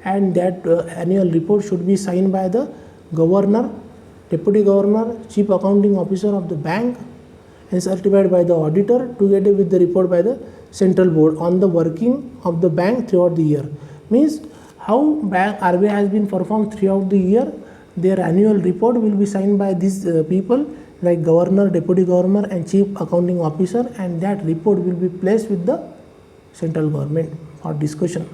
and that annual report should be signed by the governor, deputy governor, chief accounting officer of the bank, and certified by the auditor together with the report by the central board on the working of the bank throughout the year. Means how bank RBI has been performed throughout the year. Their annual report will be signed by these people like governor, deputy governor, and chief accounting officer, and that report will be placed with the central government for discussion.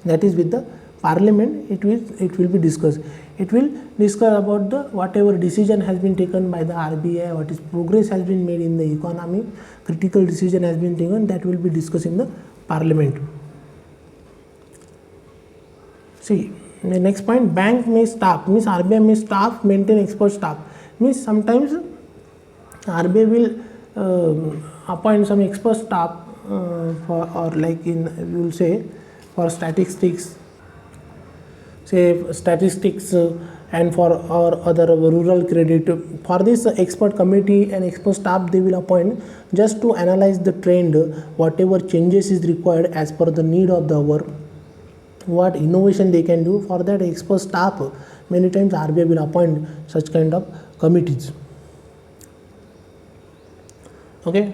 That is with the parliament. It will be discussed. It will discuss about the whatever decision has been taken by the RBI, what is progress has been made in the economy, critical decision has been taken, that will be discussed in the parliament. See, the next point, bank may staff, means RBI may staff maintain expert staff. Means sometimes RBI will appoint some expert staff for, or like in we will say for statistics, say statistics and for or other rural credit. For this expert committee and expert staff they will appoint just to analyze the trend, whatever changes is required as per the need of the hour, what innovation they can do. For that expert staff many times RBI will appoint such kind of committees. Okay,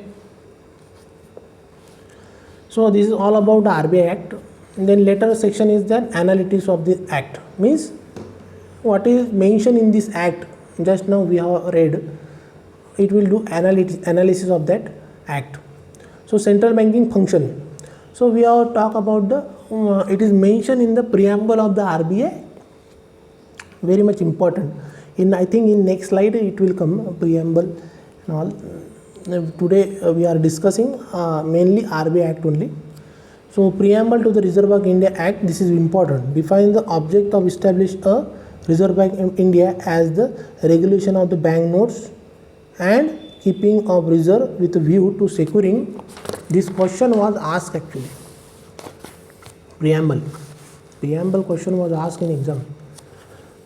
so this is all about the RBI Act. And then later section is the analytics of the act, means what is mentioned in this act. Just now we have read, it will do analysis of that act. So central banking function, so we have talk about the it is mentioned in the preamble of the RBI, very much important. In I think in next slide it will come preamble and all. Today we are discussing mainly RBI Act only. So preamble to the Reserve Bank of India Act, this is important, defines the object of establish a Reserve Bank of India as the regulation of the bank notes and keeping of reserve with a view to securing. This question was asked actually, preamble question was asked in exam.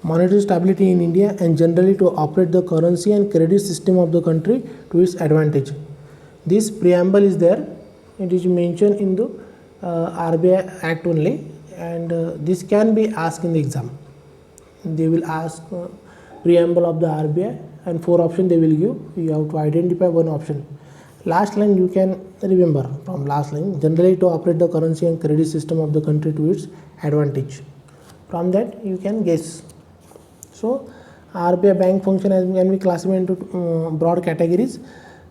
Monetary stability in India and generally to operate the currency and credit system of the country to its advantage. This preamble is there, it is mentioned in the RBI Act only, and this can be asked in the exam. They will ask preamble of the RBI and 4 options they will give. You have to identify one option. Last line you can remember from last line, generally to operate the currency and credit system of the country to its advantage. From that you can guess. So RBI bank function can be classified into broad categories: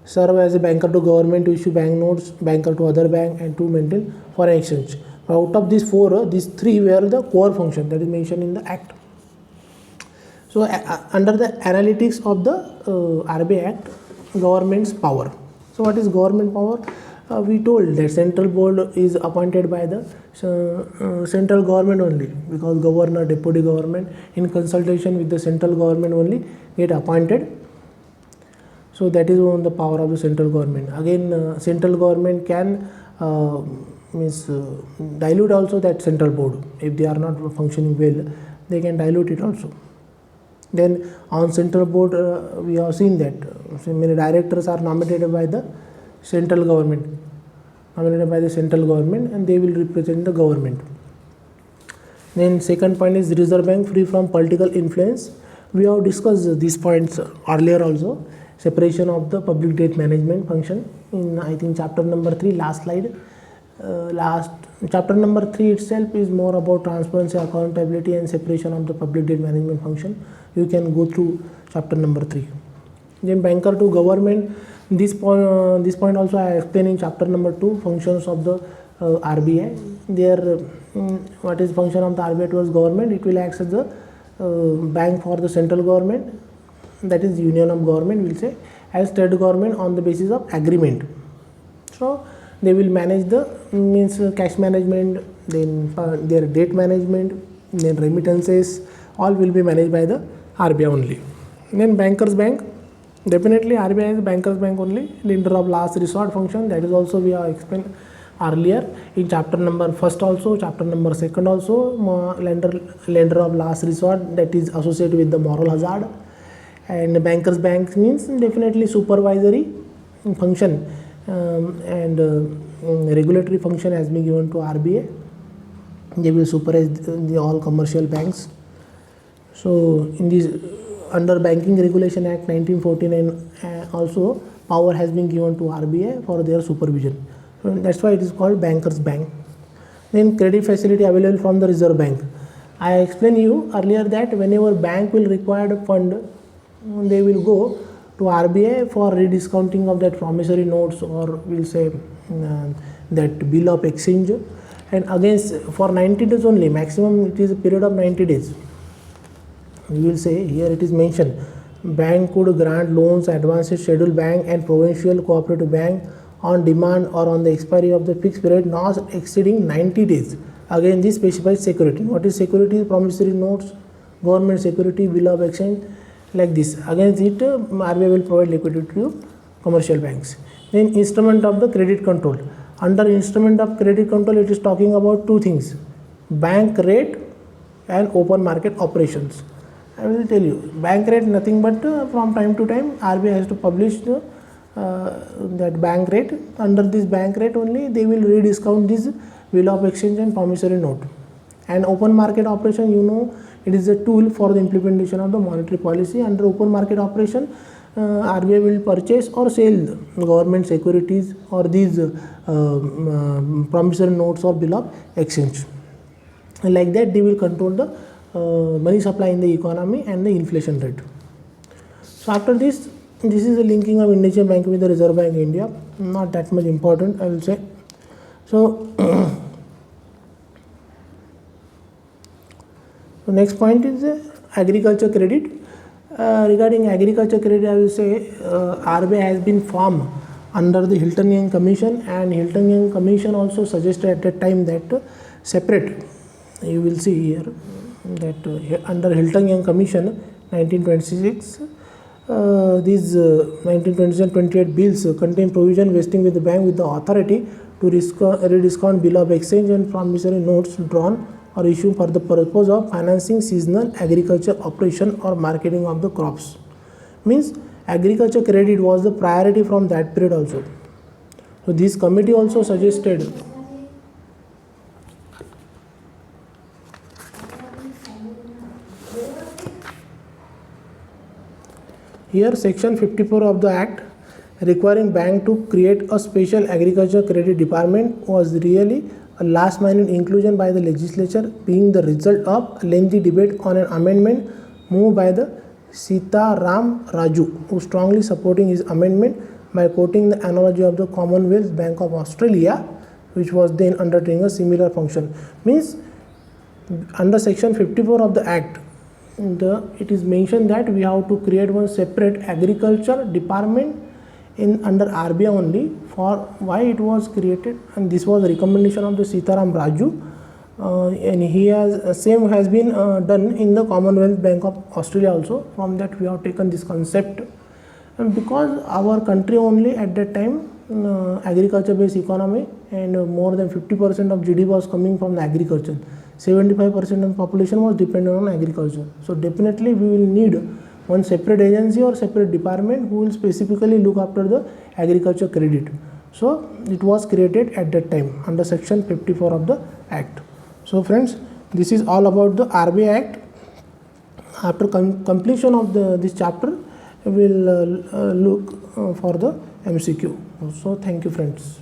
serve as a banker to government to issue bank notes, banker to other bank, and to maintain foreign exchange. Out of these 4, these 3 were the core function that is mentioned in the act. So under the analytics of the RBI Act, government's power. So what is government power? We told that central board is appointed by the central government only, because governor, deputy government in consultation with the central government only get appointed. So that is on the power of the central government. Again central government can dilute also that central board. If they are not functioning well, they can dilute it also. Then on central board we have seen that many directors are nominated by the central government, and they will represent the government. Then second point is Reserve Bank free from political influence. We have discussed these points earlier also. Separation of the public debt management function in I think chapter number 3, last slide. Chapter number 3 itself is more about transparency, accountability, and separation of the public debt management function. You can go through chapter number 3. Then banker to government, this point also I explained in chapter number 2, functions of the RBI. There what is function of the RBI towards government? It will act as the bank for the central government, that is union of government will say, as state government on the basis of agreement. So they will manage the cash management, then their debt management, then remittances, all will be managed by the RBI only. And then bankers bank, definitely RBI is bankers bank only. Lender of last resort function, that is also we have explained earlier in chapter number 1 also, chapter number 2 also. Lender of last resort, that is associated with the moral hazard. And bankers bank means definitely supervisory function and regulatory function has been given to RBI. They will supervise all commercial banks. So in this, under Banking Regulation Act 1949, also power has been given to RBI for their supervision. So that's why it is called Bankers Bank. Then credit facility available from the Reserve Bank. I explained you earlier that whenever bank will require a fund, they will go to RBI for rediscounting of that promissory notes, or we'll say that bill of exchange, and against for 90 days only, maximum it is a period of 90 days. You will say here it is mentioned, bank could grant loans, advances, scheduled bank and provincial cooperative bank on demand or on the expiry of the fixed period not exceeding 90 days. Again, this specifies security. What is security? Promissory notes, government security, bill of exchange, like this. Against it, RBI will provide liquidity to commercial banks. Then instrument of the credit control. Under instrument of credit control, it is talking about two things: bank rate and open market operations. I will tell you, bank rate nothing but from time to time RBI has to publish that bank rate. Under this bank rate only they will rediscount this bill of exchange and promissory note. And open market operation, you know, it is a tool for the implementation of the monetary policy. Under open market operation, RBI will purchase or sell government securities or these promissory notes or bill of exchange. And like that they will control the money supply in the economy and the inflation rate. So after this is the linking of Indian Bank with the Reserve Bank of India. Not that much important, I will say. So the next point is agriculture credit. Regarding agriculture credit, I will say RBI has been formed under the Hilton Young Commission, and Hilton Young Commission also suggested at that time that separate, you will see here that under Hilton Young Commission 1926, these 1927-28 bills contain provision vesting with the bank with the authority to rediscount bill of exchange and promissory notes drawn or issued for the purpose of financing seasonal agriculture operation or marketing of the crops. Means agriculture credit was the priority from that period also. So this committee also suggested here section 54 of the act requiring bank to create a special agriculture credit department was really a last minute inclusion by the legislature, being the result of a lengthy debate on an amendment moved by the Sitaram Raju, who strongly supporting his amendment by quoting the analogy of the Commonwealth Bank of Australia, which was then undertaking a similar function. Means under section 54 of the act, it is mentioned that we have to create one separate agriculture department in under RBI only. For why it was created, and this was a recommendation of the Sitaram Raju, and he has same has been done in the Commonwealth Bank of Australia also. From that we have taken this concept, and because our country only at that time agriculture based economy, and more than 50% of GDP was coming from the agriculture. 75% of the population was dependent on agriculture. So definitely we will need one separate agency or separate department who will specifically look after the agriculture credit. So it was created at that time under section 54 of the act. So friends, this is all about the RBI act. After completion of this chapter, we will look for the MCQ. So thank you friends.